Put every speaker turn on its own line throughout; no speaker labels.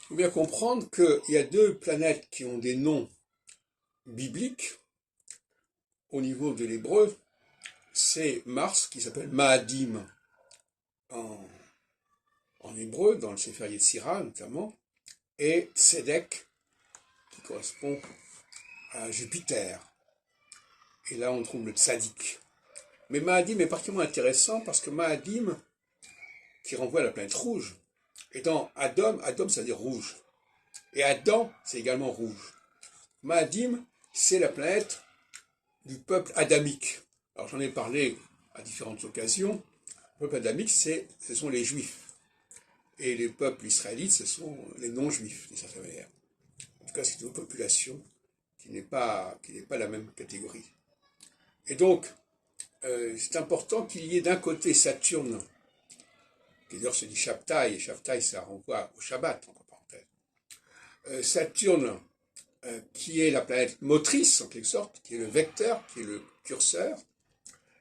faut bien comprendre qu'il y a deux planètes qui ont des noms bibliques au niveau de l'hébreu. C'est Mars, qui s'appelle Maadim en, en hébreu, dans le Sefer Yetzira notamment, et Tzedek, qui correspond à Jupiter. Et là, on trouve le Tzadik. Mais Maadim est particulièrement intéressant parce que Maadim, qui renvoie à la planète rouge, et dans Adam, Adam ça veut dire rouge. Et Adam, c'est également rouge. Maadim, c'est la planète du peuple adamique. Alors j'en ai parlé à différentes occasions. Le peuple adamique, ce sont les juifs. Et les peuples israélites, ce sont les non-juifs, d'une certaine manière. En tout cas, c'est une population qui n'est pas la même catégorie. Et donc, c'est important qu'il y ait d'un côté Saturne, qui d'ailleurs se dit Shabtai, et Shabtai, ça renvoie au Shabbat, entre parenthèses. Saturne, qui est la planète motrice, en quelque sorte, qui est le vecteur, qui est le curseur.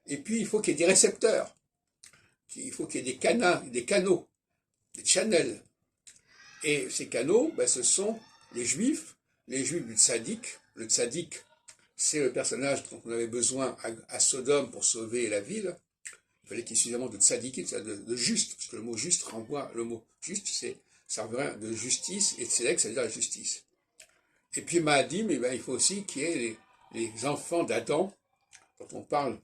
Et puis, il faut qu'il y ait des récepteurs. Il faut qu'il y ait des canaux, des channels. Et ces canaux, ben, ce sont les juifs du tzaddik. Le tzaddik, c'est le personnage dont on avait besoin à Sodome pour sauver la ville. Il fallait qu'il y ait suffisamment de tzaddikim, de juste, parce que le mot juste renvoie, le mot juste, ça revient de justice, et tzedek, ça veut dire la justice. Et puis Maadim, eh ben, il faut aussi qu'il y ait les enfants d'Adam, dont on parle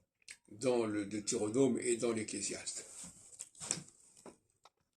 dans le Deutéronome et dans l'Ecclésiaste.